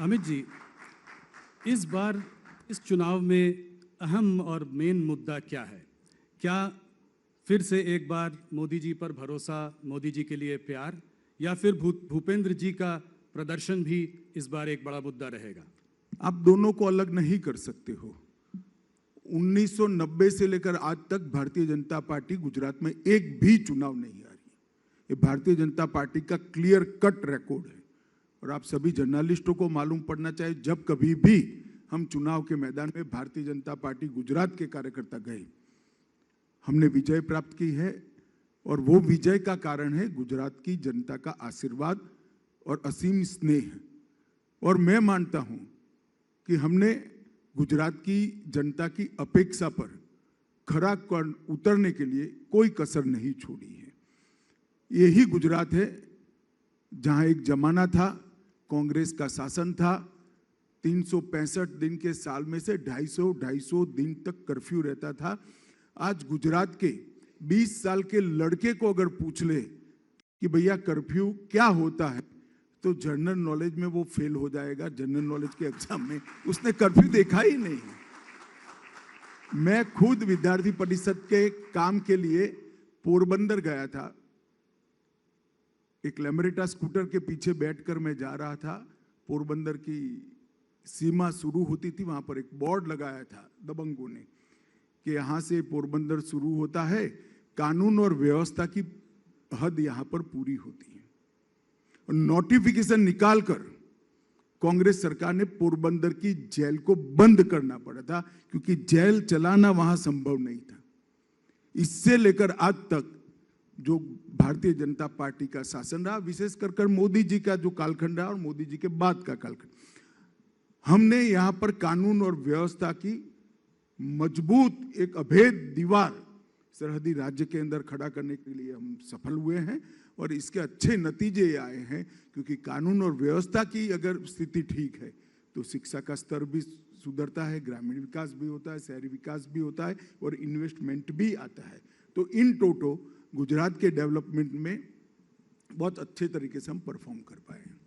अमित जी, इस बार इस चुनाव में अहम और मेन मुद्दा क्या है? क्या फिर से एक बार मोदी जी पर भरोसा, मोदी जी के लिए प्यार, या फिर भूपेंद्र जी का प्रदर्शन भी इस बार एक बड़ा मुद्दा रहेगा? आप दोनों को अलग नहीं कर सकते हो। 1990 से लेकर आज तक भारतीय जनता पार्टी गुजरात में एक भी चुनाव नहीं हारी। ये भारतीय जनता पार्टी का क्लियर कट रिकॉर्ड है और आप सभी जर्नलिस्टों को मालूम पड़ना चाहिए, जब कभी भी हम चुनाव के मैदान में भारतीय जनता पार्टी गुजरात के कार्यकर्ता गए, हमने विजय प्राप्त की है और वो विजय का कारण है गुजरात की जनता का आशीर्वाद और असीम स्नेह। और मैं मानता हूं कि हमने गुजरात की जनता की अपेक्षा पर खरा उतरने के लिए कोई कसर नहीं छोड़ी है। यही गुजरात है जहां एक जमाना था, कांग्रेस का शासन था, 365 दिन के साल में से 250 दिन तक कर्फ्यू रहता था। आज गुजरात के 20 साल के लड़के को अगर पूछ ले कि भैया कर्फ्यू क्या होता है, तो जनरल नॉलेज में वो फेल हो जाएगा। जनरल नॉलेज के एग्जाम में उसने कर्फ्यू देखा ही नहीं। मैं खुद विद्यार्थी परिषद के काम के लिए पोरबंदर गया था। एक लेमरेटा स्कूटर के पीछे बैठकर मैं जा रहा था। पोरबंदर की सीमा शुरू होती थी, वहां पर एक बोर्ड लगाया था दबंगों ने कि यहां से पोरबंदर शुरू होता है, कानून और व्यवस्था की हद यहां पर पूरी होती है। नोटिफिकेशन निकालकर कांग्रेस सरकार ने पोरबंदर की जेल को बंद करना पड़ा था, क्योंकि जेल चलाना वहां संभव नहीं था। इससे लेकर आज तक जो भारतीय जनता पार्टी का शासन रहा, विशेष कर मोदी जी का जो कालखंड रहा और मोदी जी के बाद का कालखंड, हमने यहां पर कानून और व्यवस्था की मजबूत एक अभेद दीवार सरहदी राज्य के अंदर खड़ा करने के लिए हम सफल हुए हैं और इसके अच्छे नतीजे आए हैं। क्योंकि कानून और व्यवस्था की अगर स्थिति ठीक है तो शिक्षा का स्तर भी सुधरता है, ग्रामीण विकास भी होता है, शहरी विकास भी होता है और इन्वेस्टमेंट भी आता है। तो इन टोटो गुजरात के डेवलपमेंट में बहुत अच्छे तरीके से हम परफॉर्म कर पाए हैं।